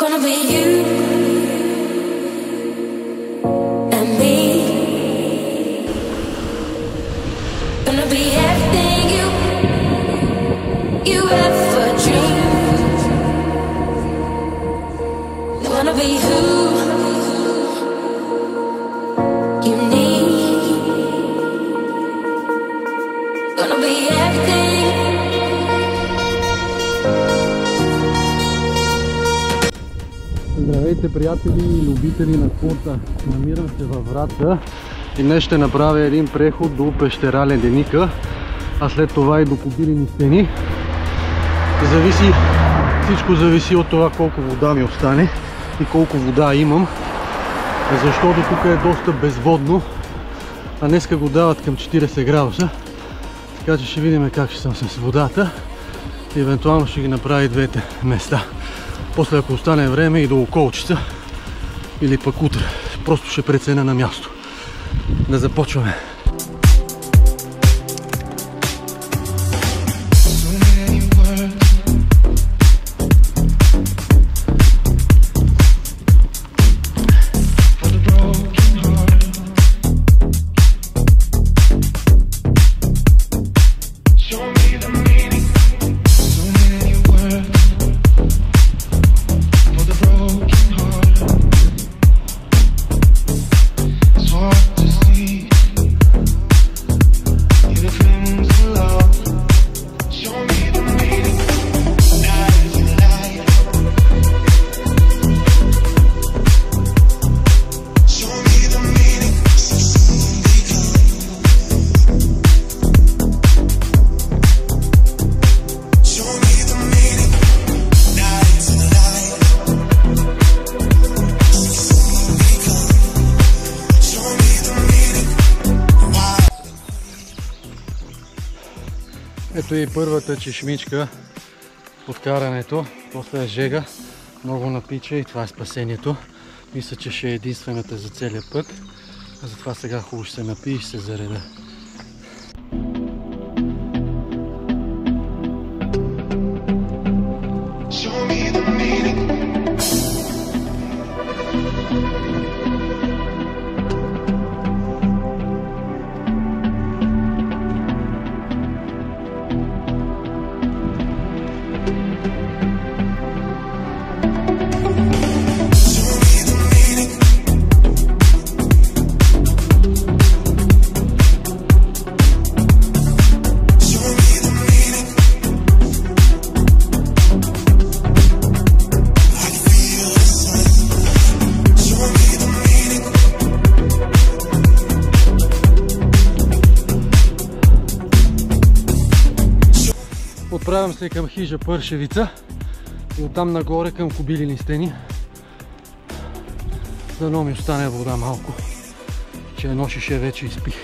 Gonna be you and me. Gonna be everything you ever dreamed. Gonna be who you need. Gonna be everything. Здравейте, приятели и любители на спорта! Намирам се във Враца и днес ще направя един преход до пещера Леденика, а след това и до Кобилени стени. Всичко зависи от това колко вода ми остане и колко вода имам, защото тук е доста безводно, а днеска го дават към 40 градуса, така че ще видим как ще съм с водата и евентуално ще ги направя и двете места. После, ако остане време, и до Околчица или пък утре. Просто ще преценя на място. Да започваме. Ето и първата чешмичка под карането, после е жега, много напича и това е спасението. Мисля, че ще е единствената за целия път, а затова сега хубаво ще се напи и ще се зареда. Отправям се към хижа Пършевица и оттам нагоре към Кобилени стени. Дано ми остане вода малко, че едно шише вече изпих.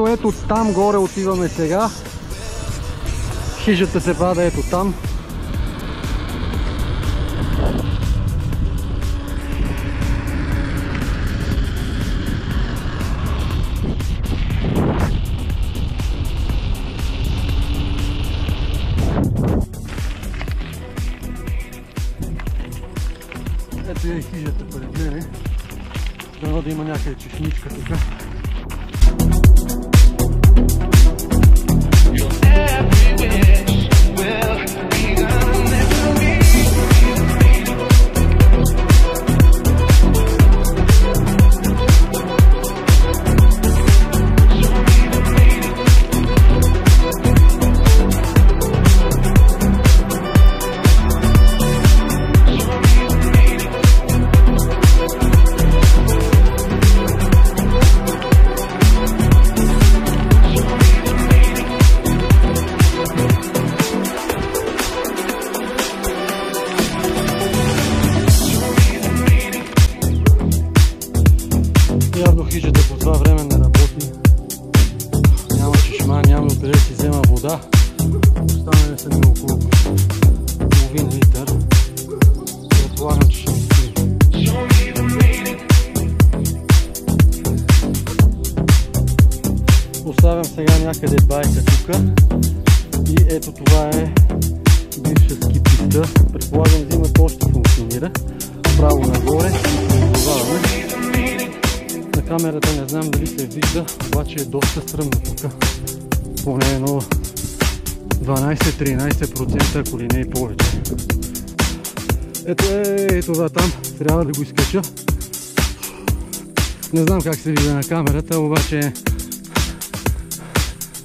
Ето там горе отиваме сега. Хижата се пада ето там. Ето е хижата пред мене. Дано да има някъде чешмичка тук. сега някъде байка тук и ето това е бивша ски писта. Предполагам зимата още функционира. Право нагоре и продължаваме. На камерата не знам дали се вижда, обаче е доста стръмно тук. Поне едно 12-13%, ако ли не и повече. Ето това там, трябва да го изкача. Не знам как се вижда на камерата, обаче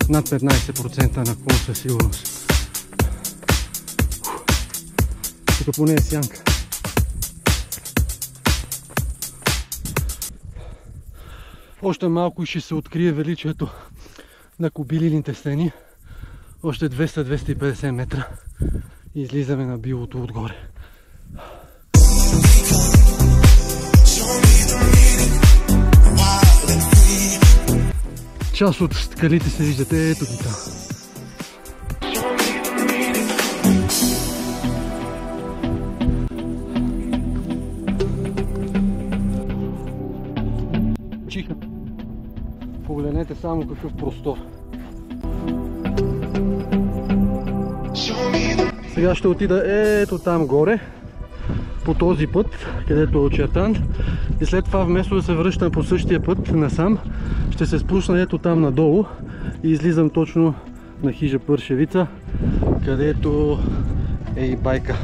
над 15% на кон със сигурност. Тук поне е сянка. Още малко и ще се открие величието на Кобилините стени. Още 200-250 метра и излизаме на билото отгоре. Част от скалите се виждате, ето ги там. Чиха. Погледнете само какъв простор. Сега ще отида ето там горе, по този път, където е очертан. И след това, вместо да се връщам по същия път насам, ще се спусна ето там надолу и излизам точно на хижа Пършевица, където е и байка.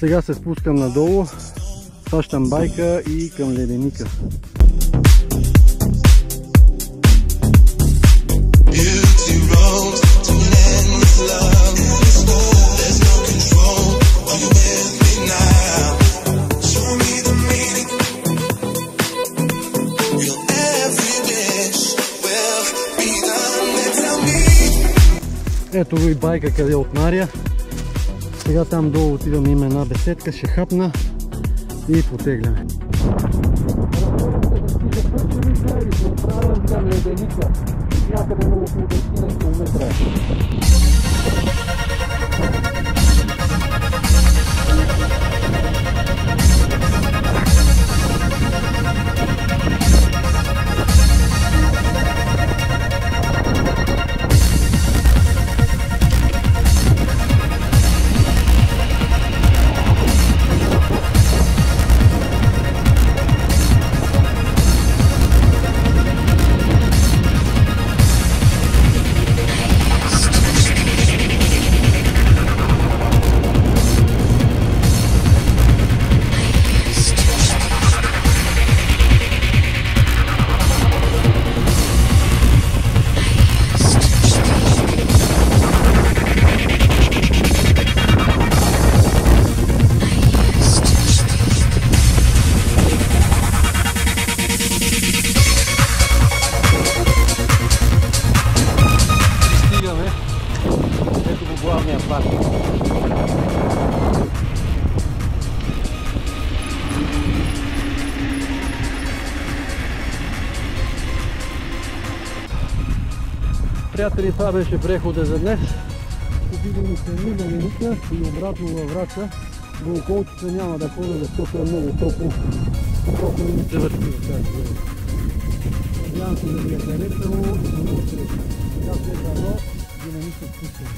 Сега се спускам надолу, хващам байка и към леденика. Ето го и байка къде отнаря. Сега там долу отивам, има една беседка, ще хапна и потегляме. Някъде на около 10 км. Приятели, това беше прехода за днес. Обидени се ми Леденика и обратно във Враца. До околчица няма да ходя, защото е много топло. Просто не се върши в тази година. Надявам се да ви е харесало и до ново среща. Сега след едно динамично спускане.